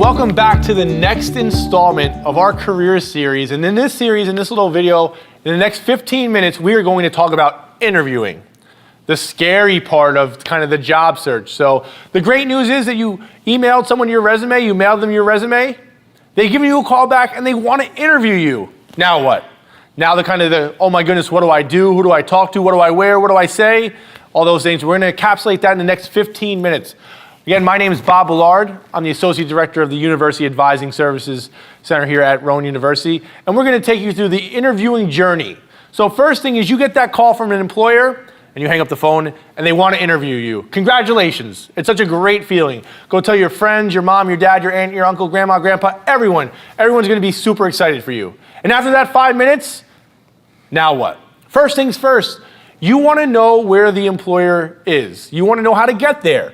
Welcome back to the next installment of our career series. And in this series, in this little video, in the next 15 minutes, we are going to talk about interviewing, the scary part of kind of the job search. So the great news is that you emailed someone your resume, you mailed them your resume, they give you a call back and they want to interview you. Now what? Now oh my goodness, what do I do? Who do I talk to? What do I wear? What do I say? All those things. We're going to encapsulate that in the next 15 minutes. Again, my name is Bob Bullard. I'm the Associate Director of the University Advising Services Center here at Rowan University. And we're going to take you through the interviewing journey. So first thing is you get that call from an employer and you hang up the phone and they want to interview you. Congratulations. It's such a great feeling. Go tell your friends, your mom, your dad, your aunt, your uncle, grandma, grandpa, everyone. Everyone's going to be super excited for you. And after that 5 minutes, now what? First things first, you want to know where the employer is. You want to know how to get there.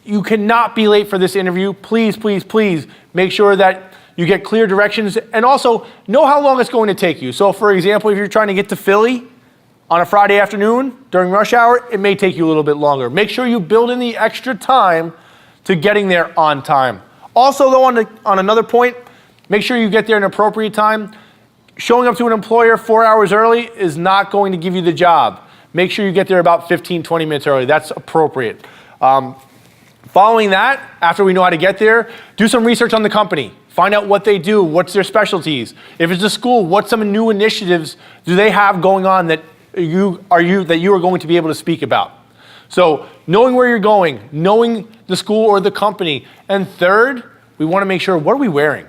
You cannot be late for this interview. Please, please, please make sure that you get clear directions and also know how long it's going to take you. So for example, if you're trying to get to Philly on a Friday afternoon during rush hour, it may take you a little bit longer. Make sure you build in the extra time to getting there on time. Also though, on another point, make sure you get there in an appropriate time. Showing up to an employer 4 hours early is not going to give you the job. Make sure you get there about 15, 20 minutes early. That's appropriate. Following that, after we know how to get there, do some research on the company. Find out what they do, what's their specialties. If it's a school, what some new initiatives do they have going on that you are going to be able to speak about. So knowing where you're going, knowing the school or the company. And third, we want to make sure, what are we wearing?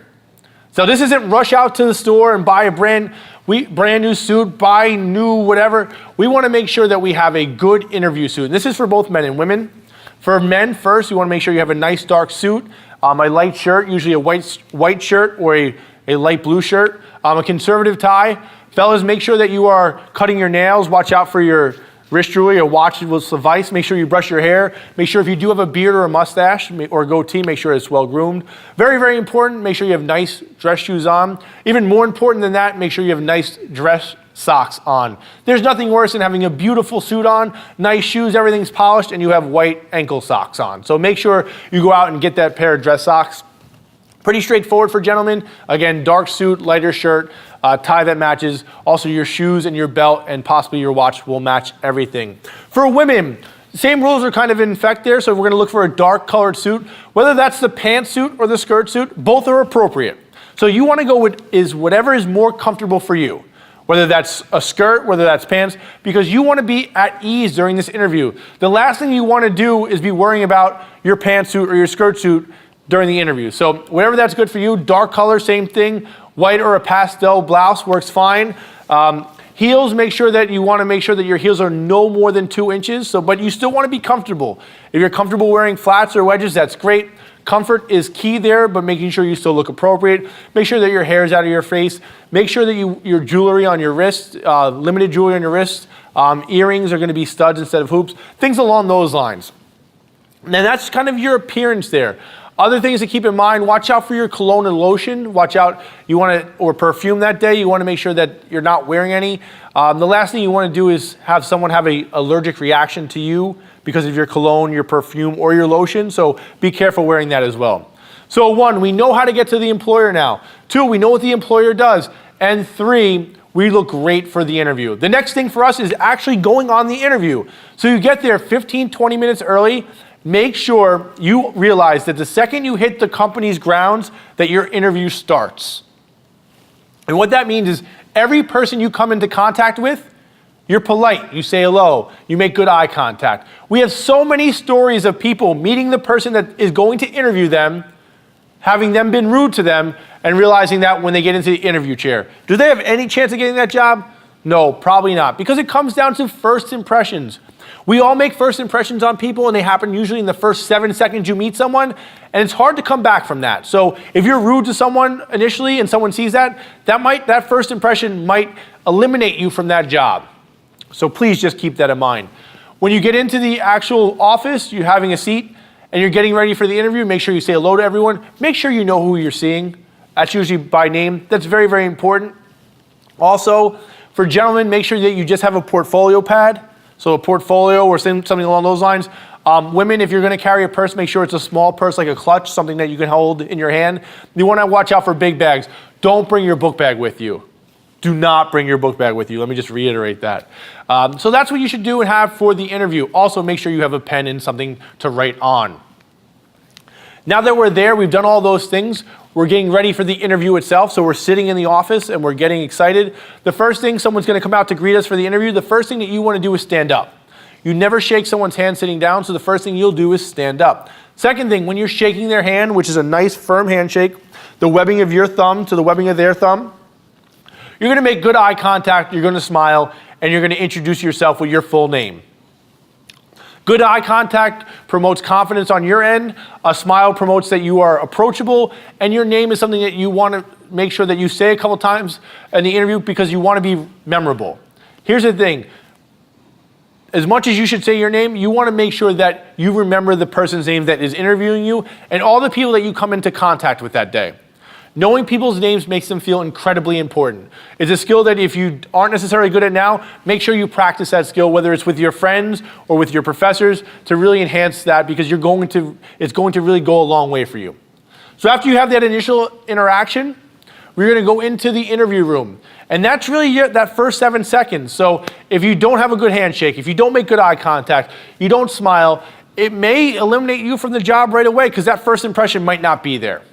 So this isn't rush out to the store and buy a brand new suit, buy new whatever. We want to make sure that we have a good interview suit. And this is for both men and women. For men, first, you want to make sure you have a nice dark suit, a light shirt, usually a white shirt or a light blue shirt, a conservative tie. Fellas, make sure that you are cutting your nails. Watch out for your wrist jewelry. A watch will suffice. Make sure you brush your hair. Make sure if you do have a beard or a mustache or a goatee, make sure it's well groomed. Very, very important, make sure you have nice dress shoes on. Even more important than that, make sure you have nice dress socks on. There's nothing worse than having a beautiful suit on, nice shoes, everything's polished, and you have white ankle socks on. So make sure you go out and get that pair of dress socks. Pretty straightforward for gentlemen. Again, dark suit, lighter shirt, tie that matches. Also your shoes and your belt and possibly your watch will match everything. For women, same rules are kind of in effect there, so we're going to look for a dark colored suit. Whether that's the pantsuit or the skirt suit, both are appropriate. So you want to go with whatever is more comfortable for you. Whether that's a skirt, whether that's pants, because you want to be at ease during this interview. The last thing you want to do is be worrying about your pantsuit or your skirt suit during the interview. So whatever that's good for you, dark color, same thing. White or a pastel blouse works fine. Heels, make sure that your heels are no more than 2 inches, but you still want to be comfortable. If you're comfortable wearing flats or wedges, that's great. Comfort is key there, but making sure you still look appropriate. Make sure that your hair is out of your face. Make sure that your jewelry on your wrist, limited jewelry on your wrist, earrings are going to be studs instead of hoops, things along those lines. Now that's kind of your appearance there. Other things to keep in mind, watch out for your cologne and lotion. Watch out, or perfume that day. You want to make sure that you're not wearing any. The last thing you want to do is have someone have an allergic reaction to you because of your cologne, your perfume, or your lotion. So be careful wearing that as well. So 1, we know how to get to the employer now. 2, we know what the employer does. And 3, we look great for the interview. The next thing for us is actually going on the interview. So you get there 15, 20 minutes early. Make sure you realize that the second you hit the company's grounds that your interview starts. And what that means is every person you come into contact with, you're polite, you say hello, you make good eye contact. We have so many stories of people meeting the person that is going to interview them, having them been rude to them, and realizing that when they get into the interview chair. Do they have any chance of getting that job? No, probably not, because it comes down to first impressions. We all make first impressions on people, and they happen usually in the first 7 seconds you meet someone, and it's hard to come back from that. So if you're rude to someone initially and someone sees that first impression might eliminate you from that job. So please just keep that in mind. When you get into the actual office, you're having a seat, and you're getting ready for the interview, make sure you say hello to everyone. Make sure you know who you're seeing. That's usually by name. That's very, very important. Also, for gentlemen, make sure that you just have a portfolio pad. So a portfolio or something along those lines. Women, if you're going to carry a purse, make sure it's a small purse like a clutch, something that you can hold in your hand. You want to watch out for big bags. Don't bring your book bag with you. Do not bring your book bag with you. Let me just reiterate that. So that's what you should do and have for the interview. Also, make sure you have a pen and something to write on. Now that we're there, we've done all those things. We're getting ready for the interview itself. So we're sitting in the office and we're getting excited. The first thing, someone's going to come out to greet us for the interview. The first thing that you want to do is stand up. You never shake someone's hand sitting down, so the first thing you'll do is stand up. Second thing, when you're shaking their hand, which is a nice firm handshake, the webbing of your thumb to the webbing of their thumb, you're going to make good eye contact, you're going to smile, and you're going to introduce yourself with your full name. Good eye contact promotes confidence on your end. A smile promotes that you are approachable, and your name is something that you want to make sure that you say a couple times in the interview because you want to be memorable. Here's the thing. As much as you should say your name, you want to make sure that you remember the person's name that is interviewing you and all the people that you come into contact with that day. Knowing people's names makes them feel incredibly important. It's a skill that if you aren't necessarily good at now, make sure you practice that skill, whether it's with your friends or with your professors, to really enhance that because it's going to really go a long way for you. So after you have that initial interaction, we're going to go into the interview room. And that's really that first 7 seconds. So if you don't have a good handshake, if you don't make good eye contact, you don't smile, it may eliminate you from the job right away because that first impression might not be there.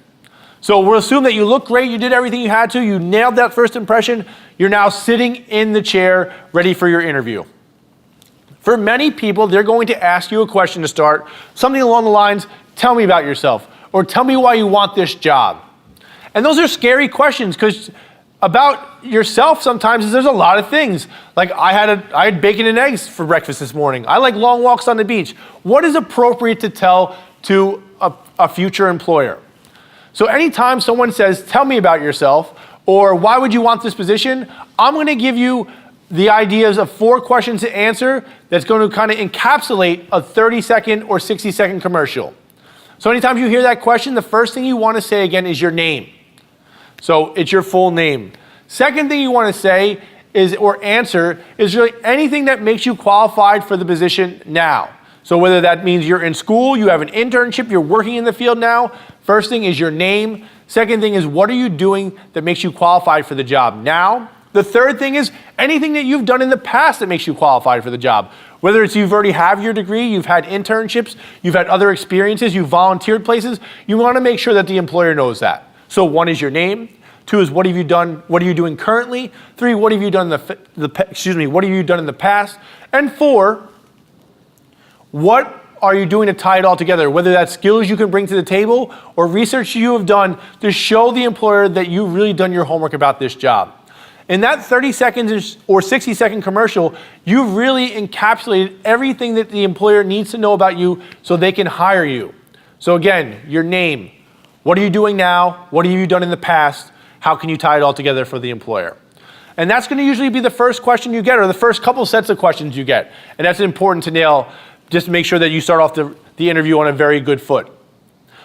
So we'll assume that you look great, you did everything you had to, you nailed that first impression, you're now sitting in the chair ready for your interview. For many people, they're going to ask you a question to start, something along the lines, tell me about yourself, or tell me why you want this job. And those are scary questions because about yourself sometimes there's a lot of things. Like I had bacon and eggs for breakfast this morning. I like long walks on the beach. What is appropriate to tell to a future employer? So anytime someone says, tell me about yourself, or why would you want this position, I'm going to give you the ideas of 4 questions to answer that's going to kind of encapsulate a 30-second or 60-second commercial. So anytime you hear that question, the first thing you want to say again is your name. So it's your full name. Second thing you want to say is, or answer, is really anything that makes you qualified for the position now. So whether that means you're in school, you have an internship, you're working in the field now, first thing is your name. Second thing is what are you doing that makes you qualified for the job now? The third thing is anything that you've done in the past that makes you qualified for the job. Whether it's you've already have your degree, you've had internships, you've had other experiences, you've volunteered places, you want to make sure that the employer knows that. So 1 is your name, 2 is what have you done, what are you doing currently, 3, what have you done what have you done in the past, and 4, what are you doing to tie it all together, whether that's skills you can bring to the table or research you have done to show the employer that you've really done your homework about this job. In that 30 seconds or 60-second commercial, you've really encapsulated everything that the employer needs to know about you so they can hire you. So again, your name, what are you doing now, what have you done in the past, how can you tie it all together for the employer? And that's going to usually be the first question you get or the first couple sets of questions you get. And that's important to nail just to make sure that you start off the interview on a very good foot.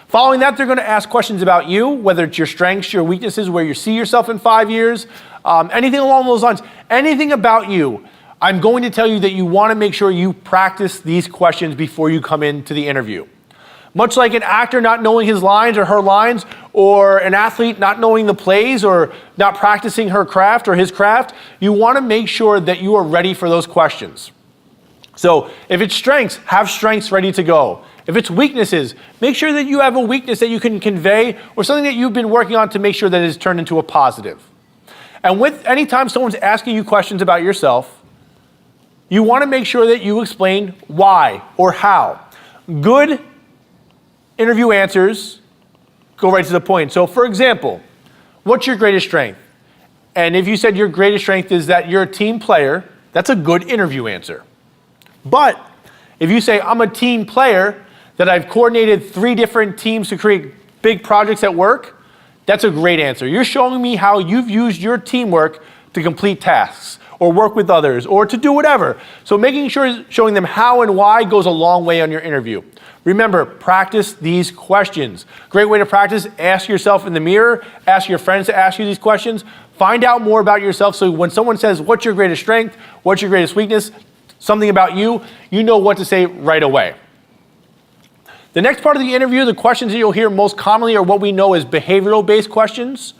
Following that, they're going to ask questions about you, whether it's your strengths, your weaknesses, where you see yourself in 5 years, anything along those lines, anything about you. I'm going to tell you that you want to make sure you practice these questions before you come into the interview. Much like an actor not knowing his lines or her lines, or an athlete not knowing the plays or not practicing her craft or his craft, you want to make sure that you are ready for those questions. So if it's strengths, have strengths ready to go. If it's weaknesses, make sure that you have a weakness that you can convey or something that you've been working on to make sure that it is turned into a positive. And with anytime someone's asking you questions about yourself, you want to make sure that you explain why or how. Good interview answers go right to the point. So for example, what's your greatest strength? And if you said your greatest strength is that you're a team player, that's a good interview answer. But if you say, I'm a team player, that I've coordinated 3 different teams to create big projects at work, that's a great answer. You're showing me how you've used your teamwork to complete tasks or work with others or to do whatever. So making sure showing them how and why goes a long way on your interview. Remember, practice these questions. Great way to practice, ask yourself in the mirror, ask your friends to ask you these questions, find out more about yourself so when someone says, what's your greatest strength, what's your greatest weakness, something about you, you know what to say right away. The next part of the interview, the questions that you'll hear most commonly are what we know as behavioral-based questions.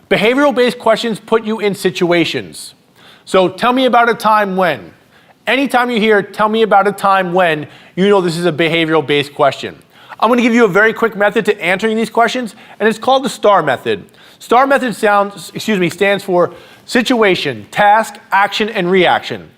Behavioral-based questions put you in situations. So tell me about a time when. Anytime you hear, tell me about a time when, you know this is a behavioral-based question. I'm going to give you a very quick method to answering these questions, and it's called the STAR method. STAR method stands for situation, task, action, and reaction.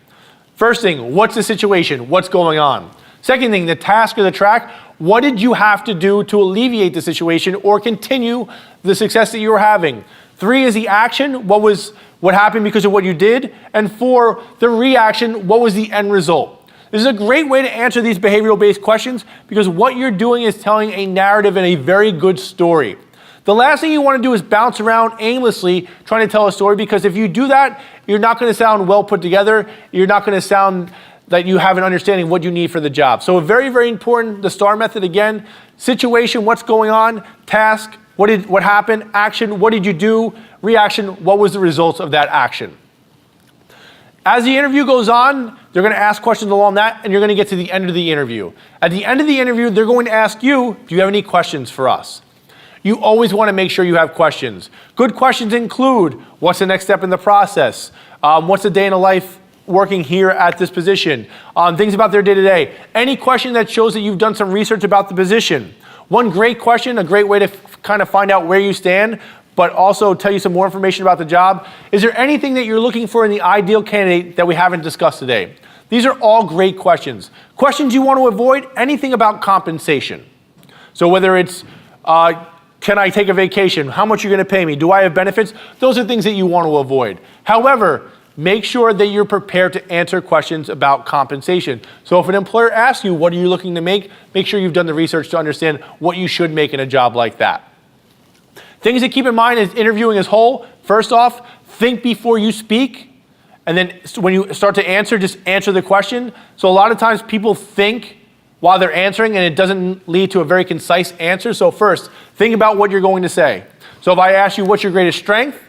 First thing, what's the situation? What's going on? Second thing, the task or the track. What did you have to do to alleviate the situation or continue the success that you were having? 3 is the action. What happened because of what you did? And 4, the reaction. What was the end result? This is a great way to answer these behavioral-based questions because what you're doing is telling a narrative and a very good story. The last thing you want to do is bounce around aimlessly trying to tell a story, because if you do that, you're not going to sound well put together. You're not going to sound that you have an understanding of what you need for the job. So very, very important, the STAR method again. Situation, what's going on? Task, what happened? Action, what did you do? Reaction, what was the results of that action? As the interview goes on, they're going to ask questions along that, and you're going to get to the end of the interview. At the end of the interview, they're going to ask you, do you have any questions for us? You always want to make sure you have questions. Good questions include, what's the next step in the process? What's the day in the life working here at this position? Things about their day-to-day. Any question that shows that you've done some research about the position. One great question, a great way to kind of find out where you stand, but also tell you some more information about the job. Is there anything that you're looking for in the ideal candidate that we haven't discussed today? These are all great questions. Questions you want to avoid, anything about compensation. So whether it's, can I take a vacation? How much are you going to pay me? Do I have benefits? Those are things that you want to avoid. However, make sure that you're prepared to answer questions about compensation. So if an employer asks you, what are you looking to make sure you've done the research to understand what you should make in a job like that. Things to keep in mind is interviewing as whole. First off, think before you speak. And then when you start to answer, just answer the question. So a lot of times people think while they're answering and it doesn't lead to a very concise answer. So first, think about what you're going to say. So if I ask you what's your greatest strength,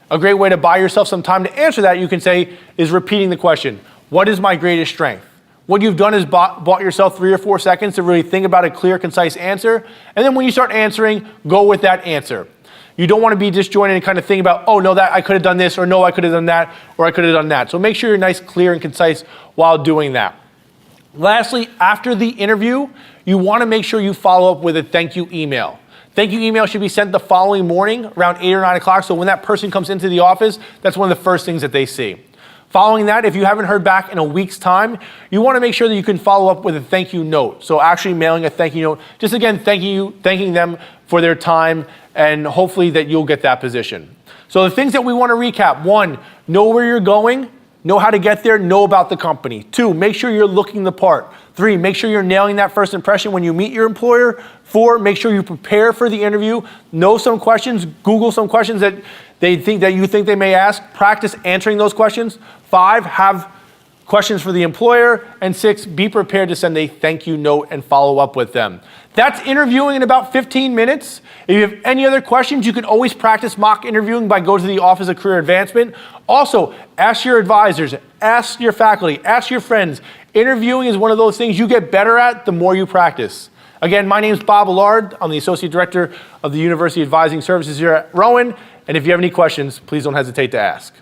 a great way to buy yourself some time to answer that, you can say, is repeating the question. What is my greatest strength? What you've done is bought yourself 3 or 4 seconds to really think about a clear, concise answer. And then when you start answering, go with that answer. You don't want to be disjointed and kind of think about, oh, no, that I could have done this, or no, I could have done that, or I could have done that. So make sure you're nice, clear, and concise while doing that. Lastly, after the interview, you want to make sure you follow up with a thank you email. Thank you email should be sent the following morning around 8 or 9 o'clock. So when that person comes into the office, that's one of the first things that they see. Following that, if you haven't heard back in a week's time, you want to make sure that you can follow up with a thank you note. So actually mailing a thank you note, just again, thanking them for their time, and hopefully that you'll get that position. So the things that we want to recap: 1, know where you're going, know how to get there, know about the company. 2, make sure you're looking the part. 3, make sure you're nailing that first impression when you meet your employer. 4, make sure you prepare for the interview. Know some questions, Google some questions that you think they may ask. Practice answering those questions. 5, have questions for the employer. And 6, be prepared to send a thank you note and follow up with them. That's interviewing in about 15 minutes. If you have any other questions, you can always practice mock interviewing by going to the Office of Career Advancement. Also, ask your advisors, ask your faculty, ask your friends. Interviewing is one of those things you get better at the more you practice. Again, my name is Bob Bullard. I'm the Associate Director of the University Advising Services here at Rowan. And if you have any questions, please don't hesitate to ask.